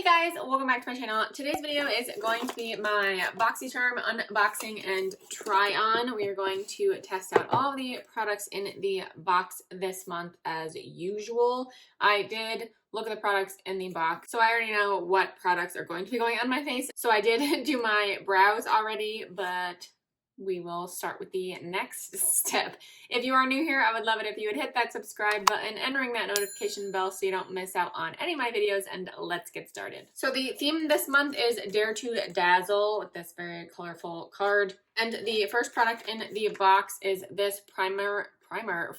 guys, welcome back to my channel. Today's video is going to be my Boxycharm unboxing and try on. We are going to test out all of the products in the box this month as usual. I did look at the products in the box, so I already know what products are going to be going on my face. So I did do my brows already, but we will start with the next step. If you are new here, I would love it if you would hit that subscribe button and ring that notification bell so you don't miss out on any of my videos, and let's get started. So the theme this month is Dare to Dazzle with this very colorful card. And the first product in the box is this primer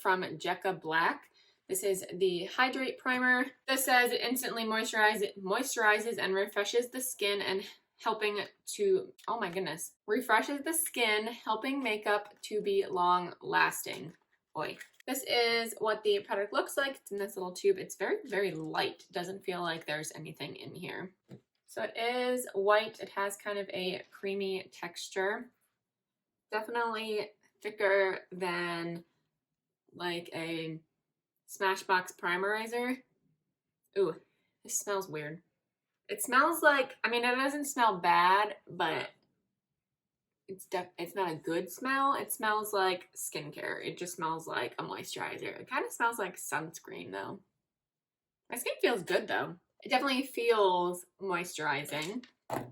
from Jekka Black. This is the Hydrate Primer. This says it instantly moisturizes and refreshes the skin and helping to, oh my goodness, refreshes the skin, helping makeup to be long lasting. Boy. This is what the product looks like. It's in this little tube. It's very, very light. It doesn't feel like there's anything in here. So it is white. It has kind of a creamy texture. Definitely thicker than like a Smashbox primerizer. Ooh, this smells weird. It smells like, I mean, it doesn't smell bad, but it's not a good smell. It smells like skincare. It just smells like a moisturizer. It kind of smells like sunscreen, though. My skin feels good, though. It definitely feels moisturizing,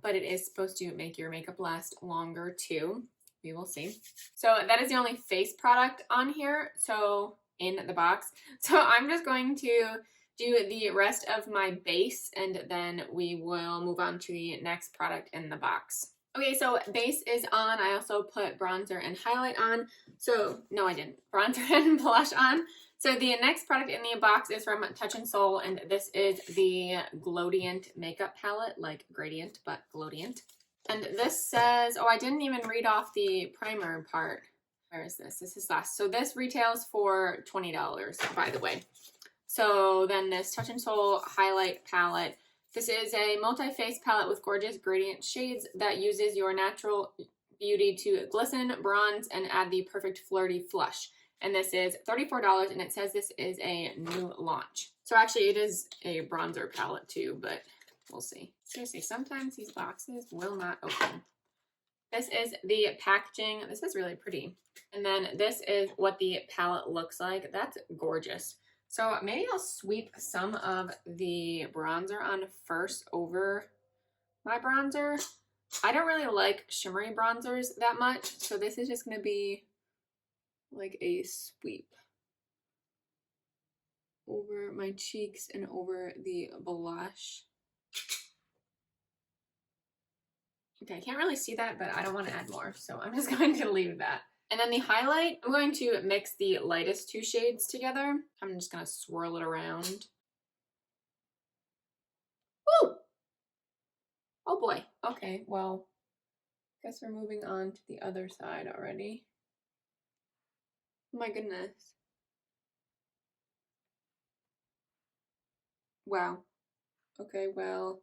but it is supposed to make your makeup last longer, too. We will see. So that is the only face product on here, so in the box. So I'm just going to do the rest of my base, and then we will move on to the next product in the box. Okay, so base is on. I also put bronzer and highlight on. So, no, I didn't. Bronzer and blush on. So the next product in the box is from Touch in Sol, and this is the Glowdient makeup palette, like gradient, but Glowdient. And this says, oh, I didn't even read off the primer part. Where is this? This is last. So this retails for $20, by the way. So then this Touch in Sol highlight palette. This is a multi-face palette with gorgeous gradient shades that uses your natural beauty to glisten, bronze, and add the perfect flirty flush. And this is $34, and it says this is a new launch. So actually it is a bronzer palette too, but we'll see. Seriously, sometimes these boxes will not open. This is the packaging. This is really pretty. And then this is what the palette looks like. That's gorgeous. So maybe I'll sweep some of the bronzer on first over my bronzer. I don't really like shimmery bronzers that much, so this is just going to be like a sweep over my cheeks and over the blush. Okay, I can't really see that, but I don't want to add more, so I'm just going to leave that. And then the highlight, I'm going to mix the lightest two shades together. I'm just going to swirl it around. Woo! Oh boy. Okay, well, guess we're moving on to the other side already. Oh my goodness. Wow. Okay, well,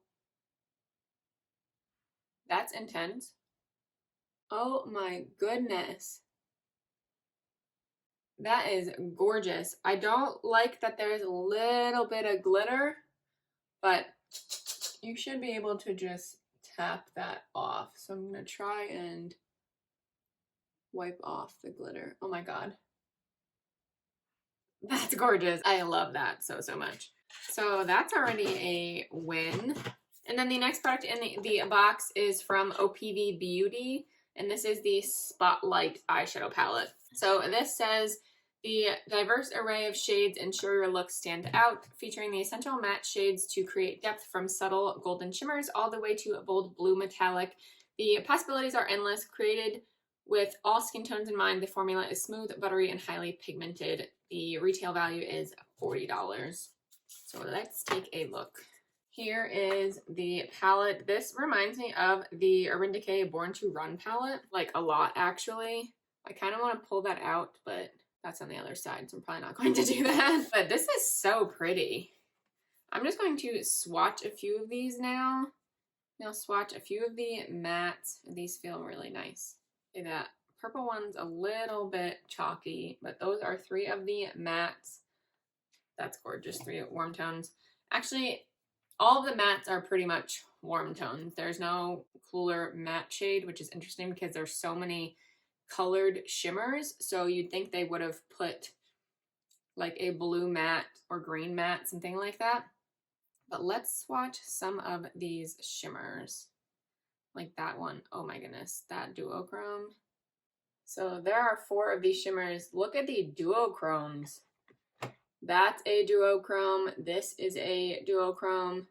that's intense. Oh my goodness. That is gorgeous. I don't like that there's a little bit of glitter, but you should be able to just tap that off. So I'm going to try and wipe off the glitter. Oh my god. That's gorgeous. I love that so much. So that's already a win. And then the next product in the box is from OPV Beauty, and this is the Spotlight eyeshadow palette. So this says, the diverse array of shades ensure your look stand out, featuring the essential matte shades to create depth from subtle golden shimmers all the way to a bold blue metallic. The possibilities are endless. Created with all skin tones in mind, the formula is smooth, buttery, and highly pigmented. The retail value is $40. So let's take a look. Here is the palette. This reminds me of the Urban Decay Born to Run palette, like a lot actually. I kind of want to pull that out, but that's on the other side, so I'm probably not going to do that. But this is so pretty. I'm just going to swatch a few of these now. I'll swatch a few of the mattes. These feel really nice. Okay, that purple one's a little bit chalky, but those are 3 of the mattes. That's gorgeous, 3 warm tones. Actually, all of the mattes are pretty much warm tones. There's no cooler matte shade, which is interesting because there's so many colored shimmers. So you'd think they would have put like a blue matte or green matte, something like that. But let's swatch some of these shimmers. Like that one. Oh my goodness, that duochrome. So there are 4 of these shimmers. Look at the duochromes. That's a duochrome. This is a duochrome.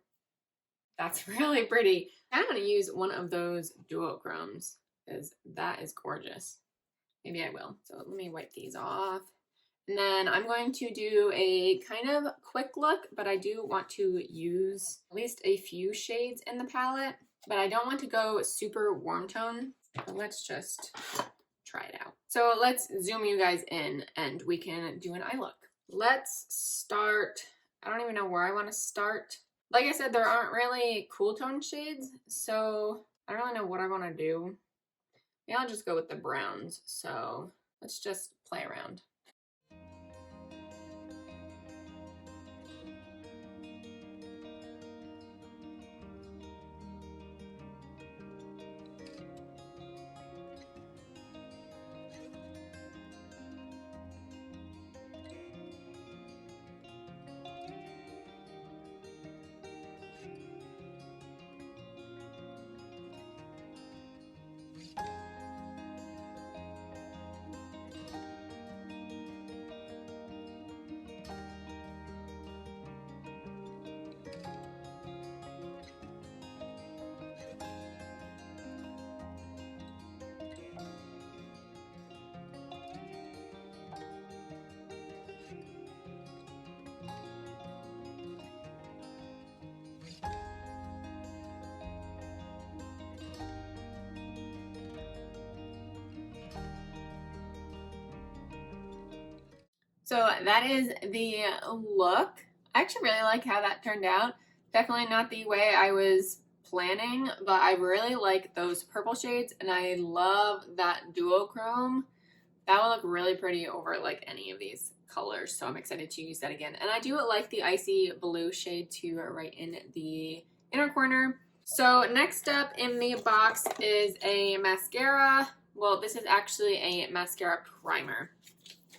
That's really pretty. I want to use one of those duochromes because that is gorgeous. Maybe I will. So let me wipe these off. And then I'm going to do a kind of quick look, but I do want to use at least a few shades in the palette, but I don't want to go super warm tone. So let's just try it out. So let's zoom you guys in and we can do an eye look. Let's start. I don't even know where I want to start. Like I said, there aren't really cool tone shades, so I don't really know what I want to do. Maybe I'll just go with the browns. So let's just play around. So that is the look. I actually really like how that turned out. Definitely not the way I was planning, but I really like those purple shades and I love that duochrome. That will look really pretty over like any of these colors, so I'm excited to use that again. And I do like the icy blue shade too, right in the inner corner. So next up in the box is a mascara. Well, this is actually a mascara primer.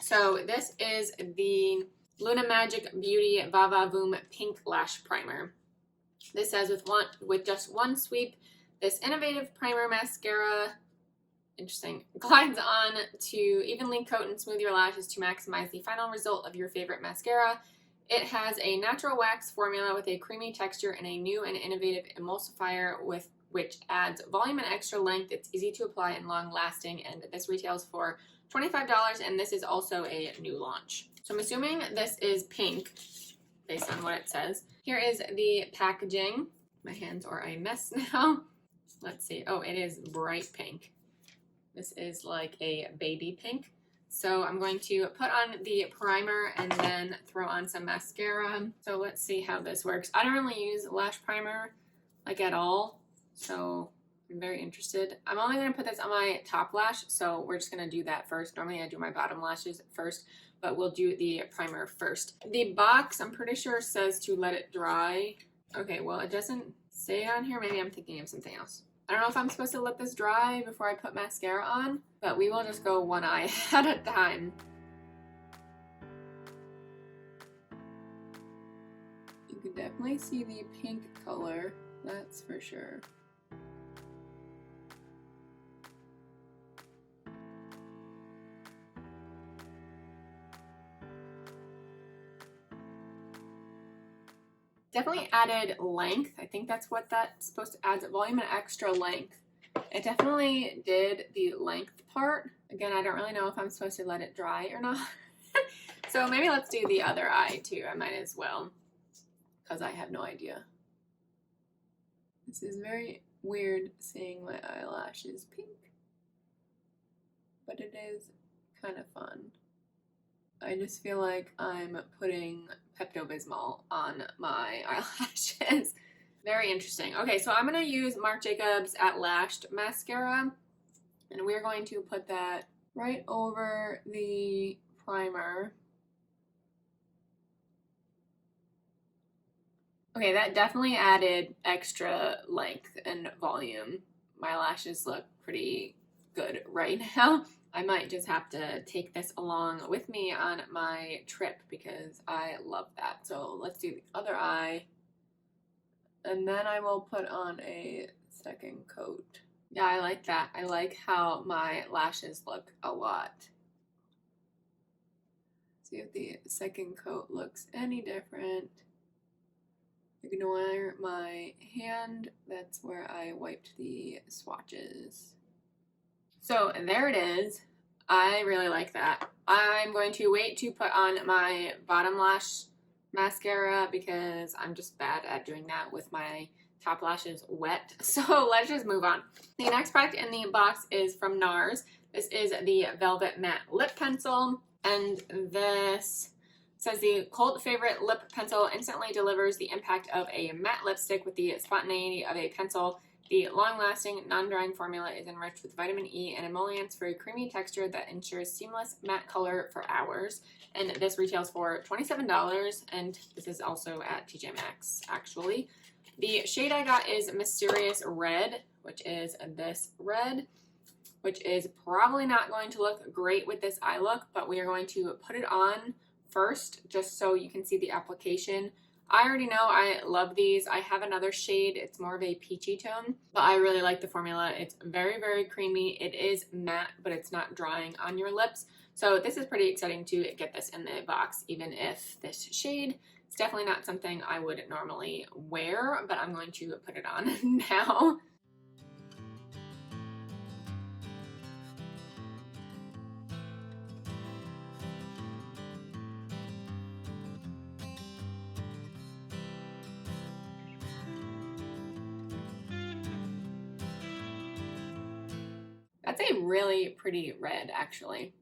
So this is the Luna Magic Beauty Vava Voom Pink Lash Primer. This says with just one sweep, this innovative primer mascara, interesting, glides on to evenly coat and smooth your lashes to maximize the final result of your favorite mascara. It has a natural wax formula with a creamy texture and a new and innovative emulsifier with which adds volume and extra length. It's easy to apply and long lasting, and this retails for $25, and this is also a new launch. So I'm assuming this is pink based on what it says. Here is the packaging. My hands are a mess now. Let's see. Oh, it is bright pink. This is like a baby pink. So I'm going to put on the primer and then throw on some mascara. So let's see how this works. I don't really use lash primer like at all, so I'm very interested. I'm only going to put this on my top lash, so we're just going to do that first. Normally I do my bottom lashes first, but we'll do the primer first. The box, I'm pretty sure, says to let it dry. Okay, well, it doesn't say it on here. Maybe I'm thinking of something else. I don't know if I'm supposed to let this dry before I put mascara on, but we will just go one eye at a time. You can definitely see the pink color, that's for sure. Definitely added length. I think that's what that's supposed to add, volume and extra length. It definitely did the length part. Again, I don't really know if I'm supposed to let it dry or not. So maybe let's do the other eye too. I might as well, because I have no idea. This is very weird seeing my eyelashes pink, but it is kind of fun. I just feel like I'm putting Pepto-Bismol on my eyelashes. Very interesting. Okay, so I'm going to use Marc Jacobs At Lashed mascara, and we're going to put that right over the primer. Okay, that definitely added extra length and volume. My lashes look pretty good right now. I might just have to take this along with me on my trip because I love that. So let's do the other eye. And then I will put on a second coat. Yeah, I like that. I like how my lashes look a lot. See if the second coat looks any different. Ignore my hand. That's where I wiped the swatches. So there it is. I really like that. I'm going to wait to put on my bottom lash mascara because I'm just bad at doing that with my top lashes wet. So let's just move on. The next product in the box is from NARS. This is the Velvet Matte Lip Pencil, and this says the cult favorite lip pencil instantly delivers the impact of a matte lipstick with the spontaneity of a pencil. The long-lasting, non-drying formula is enriched with vitamin E and emollients for a creamy texture that ensures seamless matte color for hours. And this retails for $27, and this is also at TJ Maxx, actually. The shade I got is Mysterious Red, which is this red, which is probably not going to look great with this eye look, but we are going to put it on first just so you can see the application. I already know I love these. I have another shade. It's more of a peachy tone, but I really like the formula. It's very, very creamy. It is matte, but it's not drying on your lips. So this is pretty exciting to get this in the box, even if this shade is definitely not something I would normally wear, but I'm going to put it on now. That's a really pretty red, actually.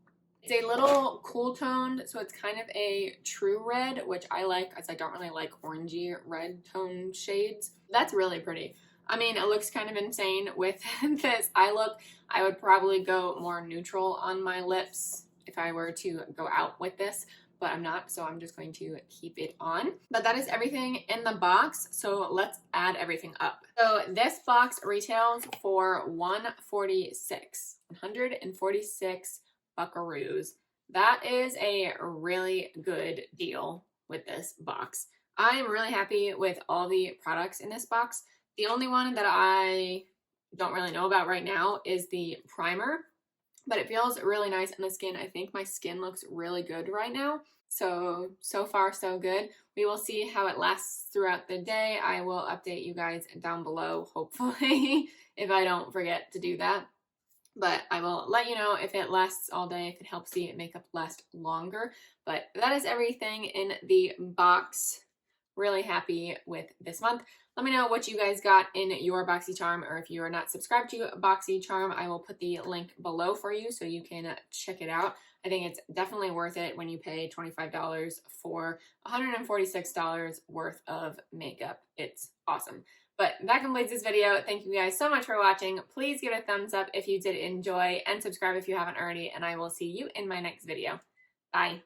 It's a little cool toned, so it's kind of a true red, which I like as I don't really like orangey red tone shades. That's really pretty. I mean, it looks kind of insane with this eye look. I would probably go more neutral on my lips if I were to go out with this, but I'm not, so I'm just going to keep it on. But that is everything in the box, so let's add everything up. So this box retails for $146 buckaroos. That is a really good deal with this box. I'm really happy with all the products in this box. The only one that I don't really know about right now is the primer, but it feels really nice on the skin. I think my skin looks really good right now. So far so good. We will see how it lasts throughout the day. I will update you guys down below, hopefully, if I don't forget to do that. But I will let you know if it lasts all day, if it helps the makeup last longer. But that is everything in the box. Really happy with this month. Let me know what you guys got in your Boxycharm, or if you are not subscribed to Boxycharm, I will put the link below for you so you can check it out. I think it's definitely worth it when you pay $25 for $146 worth of makeup. It's awesome. But that completes this video. Thank you guys so much for watching. Please give it a thumbs up if you did enjoy, and subscribe if you haven't already, and I will see you in my next video. Bye.